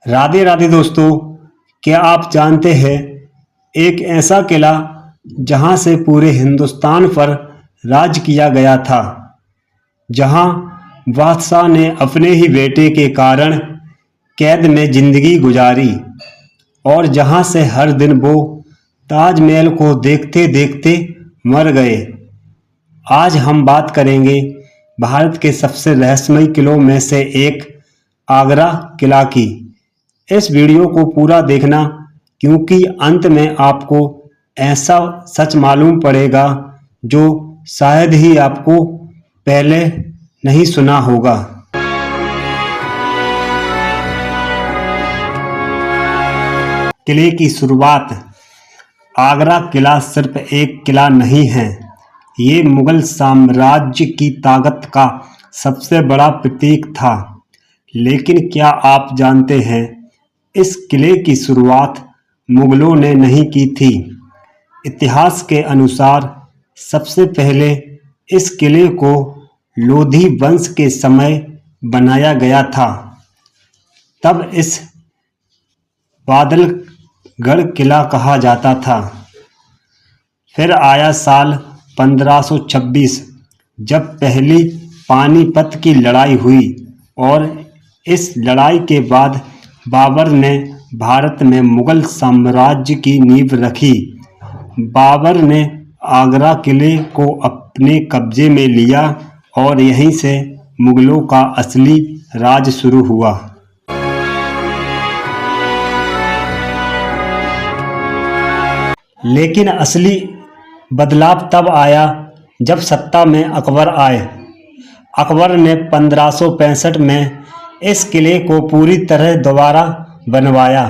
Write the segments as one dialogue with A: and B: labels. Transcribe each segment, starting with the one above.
A: राधे राधे दोस्तों। क्या आप जानते हैं एक ऐसा किला जहां से पूरे हिंदुस्तान पर राज किया गया था, जहां बादशाह ने अपने ही बेटे के कारण कैद में जिंदगी गुजारी और जहां से हर दिन वो ताजमहल को देखते देखते मर गए। आज हम बात करेंगे भारत के सबसे रहस्यमयी किलों में से एक आगरा किला की। इस वीडियो को पूरा देखना, क्योंकि अंत में आपको ऐसा सच मालूम पड़ेगा जो शायद ही आपको पहले नहीं सुना होगा। किले की शुरुआत। आगरा किला सिर्फ एक किला नहीं है, ये मुगल साम्राज्य की ताकत का सबसे बड़ा प्रतीक था। लेकिन क्या आप जानते हैं, इस किले की शुरुआत मुगलों ने नहीं की थी। इतिहास के अनुसार सबसे पहले इस किले को लोधी वंश के समय बनाया गया था। तब इस बादलगढ़ किला कहा जाता था। फिर आया साल 1526, जब पहली पानीपत की लड़ाई हुई और इस लड़ाई के बाद बाबर ने भारत में मुगल साम्राज्य की नींव रखी। बाबर ने आगरा किले को अपने कब्जे में लिया और यहीं से मुगलों का असली राज शुरू हुआ। लेकिन असली बदलाव तब आया जब सत्ता में अकबर आए। अकबर ने 1565 में इस किले को पूरी तरह दोबारा बनवाया।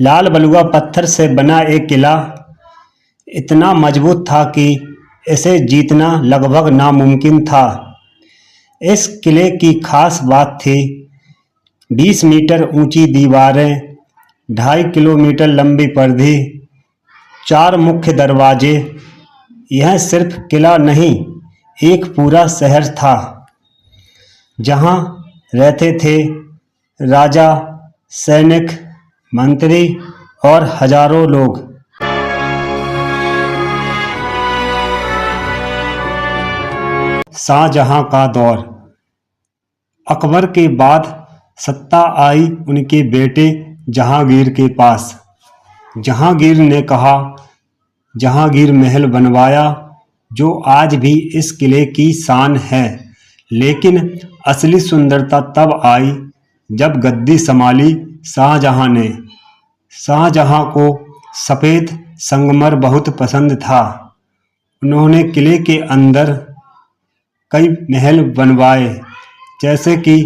A: लाल बलुआ पत्थर से बना एक किला इतना मजबूत था कि इसे जीतना लगभग नामुमकिन था। इस किले की खास बात थी 20 मीटर ऊंची दीवारें, 2.5 किलोमीटर लंबी परिधि, 4 मुख्य दरवाजे। यह सिर्फ किला नहीं, एक पूरा शहर था जहां रहते थे राजा, सैनिक, मंत्री और हजारों लोग। शाहजहां का दौर। अकबर के बाद सत्ता आई उनके बेटे जहांगीर के पास। जहांगीर ने जहांगीर महल बनवाया, जो आज भी इस किले की शान है। लेकिन असली सुंदरता तब आई जब गद्दी संभाली शाहजहां ने। शाहजहां को सफ़ेद संगमर बहुत पसंद था। उन्होंने किले के अंदर कई महल बनवाए, जैसे कि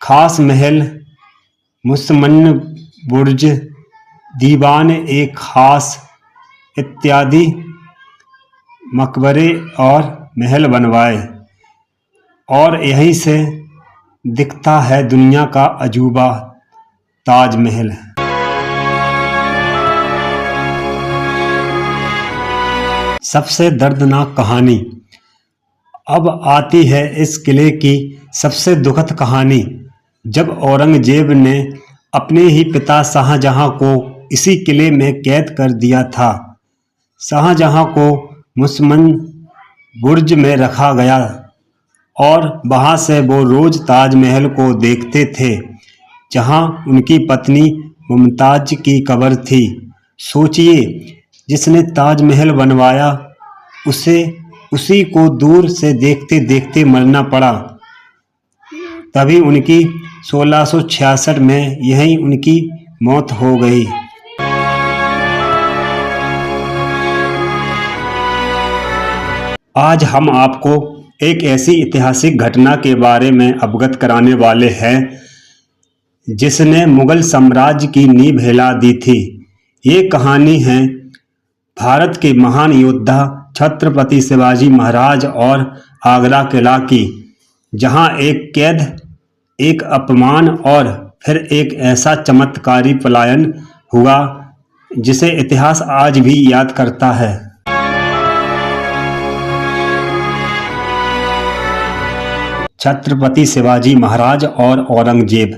A: खास महल, मुसम्मन बुर्ज, दीवान ए खास इत्यादि मकबरे और महल बनवाए। और यहीं से दिखता है दुनिया का अजूबा ताजमहल। सबसे दर्दनाक कहानी। अब आती है इस किले की सबसे दुखद कहानी। जब औरंगजेब ने अपने ही पिता शाहजहां को इसी किले में कैद कर दिया था। शाहजहां को मुसम्मन बुर्ज में रखा गया और वहां से वो रोज ताजमहल को देखते थे, जहां उनकी पत्नी मुमताज की कब्र थी। सोचिए, जिसने ताजमहल बनवाया उसी को दूर से देखते देखते मरना पड़ा। तभी उनकी 1666 में यहीं उनकी मौत हो गई। आज हम आपको एक ऐसी ऐतिहासिक घटना के बारे में अवगत कराने वाले हैं जिसने मुगल साम्राज्य की नींव हिला दी थी। ये कहानी है भारत के महान योद्धा छत्रपति शिवाजी महाराज और आगरा किला की, जहां एक कैद, एक अपमान और फिर एक ऐसा चमत्कारी पलायन हुआ जिसे इतिहास आज भी याद करता है। छत्रपति शिवाजी महाराज और औरंगजेब।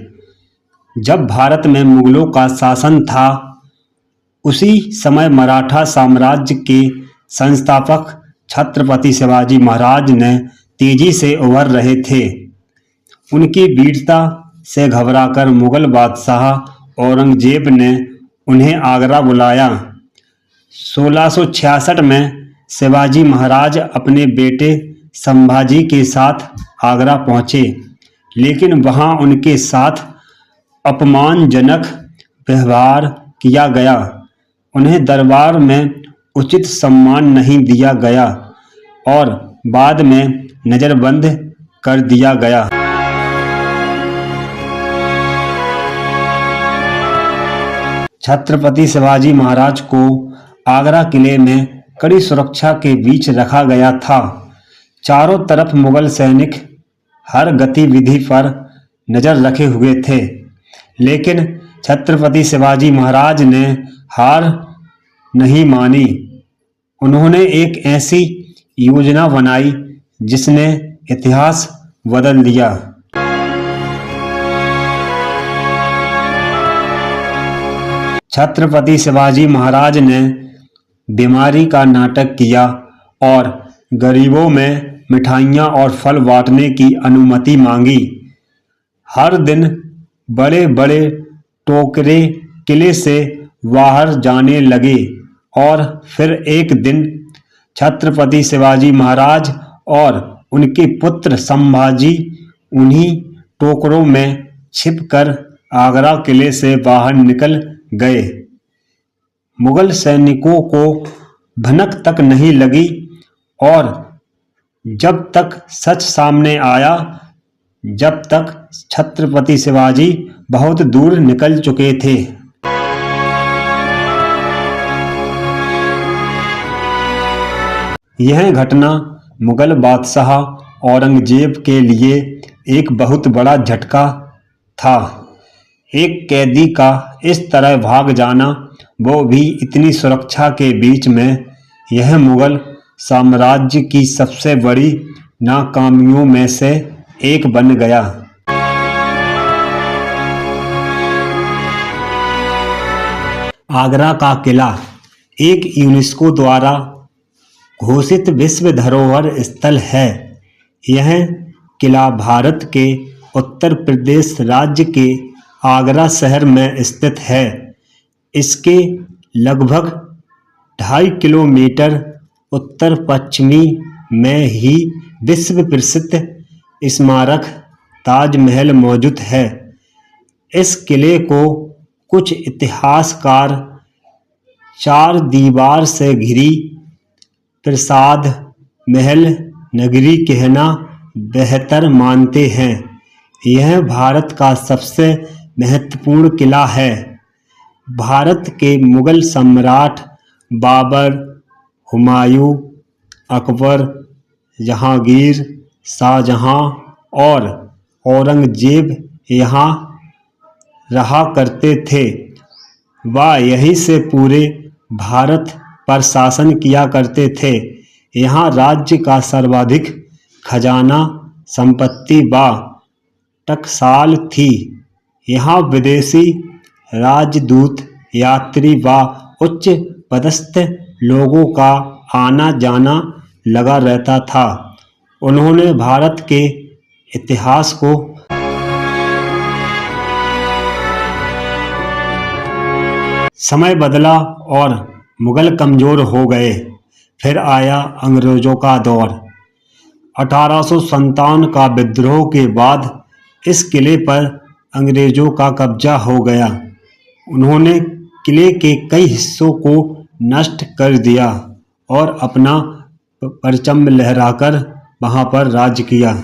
A: जब भारत में मुगलों का शासन था, उसी समय मराठा साम्राज्य के संस्थापक छत्रपति शिवाजी महाराज ने तेजी से उभर रहे थे। उनकी वीरता से घबराकर मुगल बादशाह औरंगजेब ने उन्हें आगरा बुलाया। 1666 में शिवाजी महाराज अपने बेटे संभाजी के साथ आगरा पहुंचे, लेकिन वहां उनके साथ अपमानजनक व्यवहार किया गया। उन्हें दरबार में उचित सम्मान नहीं दिया गया और बाद में नजरबंद कर दिया गया। छत्रपति शिवाजी महाराज को आगरा किले में कड़ी सुरक्षा के बीच रखा गया था। चारों तरफ मुगल सैनिक हर गतिविधि पर नजर रखे हुए थे, लेकिन छत्रपति शिवाजी महाराज ने हार नहीं मानी। उन्होंने एक ऐसी योजना बनाई जिसने इतिहास बदल दिया। छत्रपति शिवाजी महाराज ने बीमारी का नाटक किया और गरीबों में मिठाइयाँ और फल बांटने की अनुमति मांगी। हर दिन बड़े बड़े टोकरे किले से बाहर जाने लगे और फिर एक दिन छत्रपति शिवाजी महाराज और उनके पुत्र संभाजी उन्हीं टोकरों में छिपकर आगरा किले से बाहर निकल गए। मुगल सैनिकों को भनक तक नहीं लगी और जब तक सच सामने आया, जब तक छत्रपति शिवाजी बहुत दूर निकल चुके थे। यह घटना मुगल बादशाह औरंगजेब के लिए एक बहुत बड़ा झटका था। एक कैदी का इस तरह भाग जाना, वो भी इतनी सुरक्षा के बीच में, यह मुगल साम्राज्य की सबसे बड़ी नाकामियों में से एक बन गया। आगरा का किला एक यूनेस्को द्वारा घोषित विश्व धरोहर स्थल है। यह किला भारत के उत्तर प्रदेश राज्य के आगरा शहर में स्थित है। इसके लगभग 2.5 किलोमीटर उत्तर पश्चिमी में ही विश्व प्रसिद्ध स्मारक ताजमहल मौजूद है। इस किले को कुछ इतिहासकार चार दीवार से घिरी प्रासाद महल नगरी कहना बेहतर मानते हैं। यह भारत का सबसे महत्वपूर्ण किला है। भारत के मुगल सम्राट बाबर, हुमायूं, अकबर, जहांगीर, शाहजहां और औरंगजेब यहाँ रहा करते थे। वह यहीं से पूरे भारत पर शासन किया करते थे। यहाँ राज्य का सर्वाधिक खजाना संपत्ति व टकसाल थी। यहाँ विदेशी राजदूत, यात्री व उच्च पदस्थ लोगों का आना जाना लगा रहता था। उन्होंने भारत के इतिहास को समय बदला और मुगल कमजोर हो गए। फिर आया अंग्रेजों का दौर। 1857 का विद्रोह के बाद इस किले पर अंग्रेजों का कब्जा हो गया। उन्होंने किले के कई हिस्सों को नष्ट कर दिया और अपना परचम लहराकर वहां पर राज किया।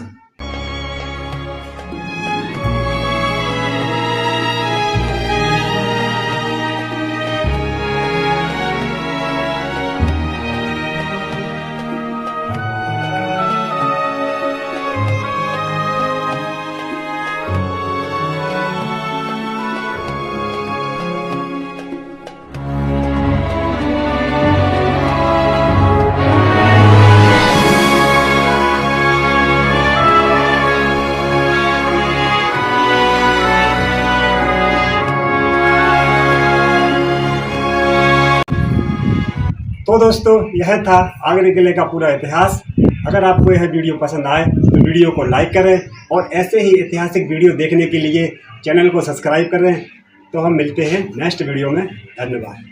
A: तो दोस्तों यह था आगरे किले का पूरा इतिहास। अगर आपको यह वीडियो पसंद आए तो वीडियो को लाइक करें और ऐसे ही ऐतिहासिक वीडियो देखने के लिए चैनल को सब्सक्राइब करें। तो हम मिलते हैं नेक्स्ट वीडियो में। धन्यवाद।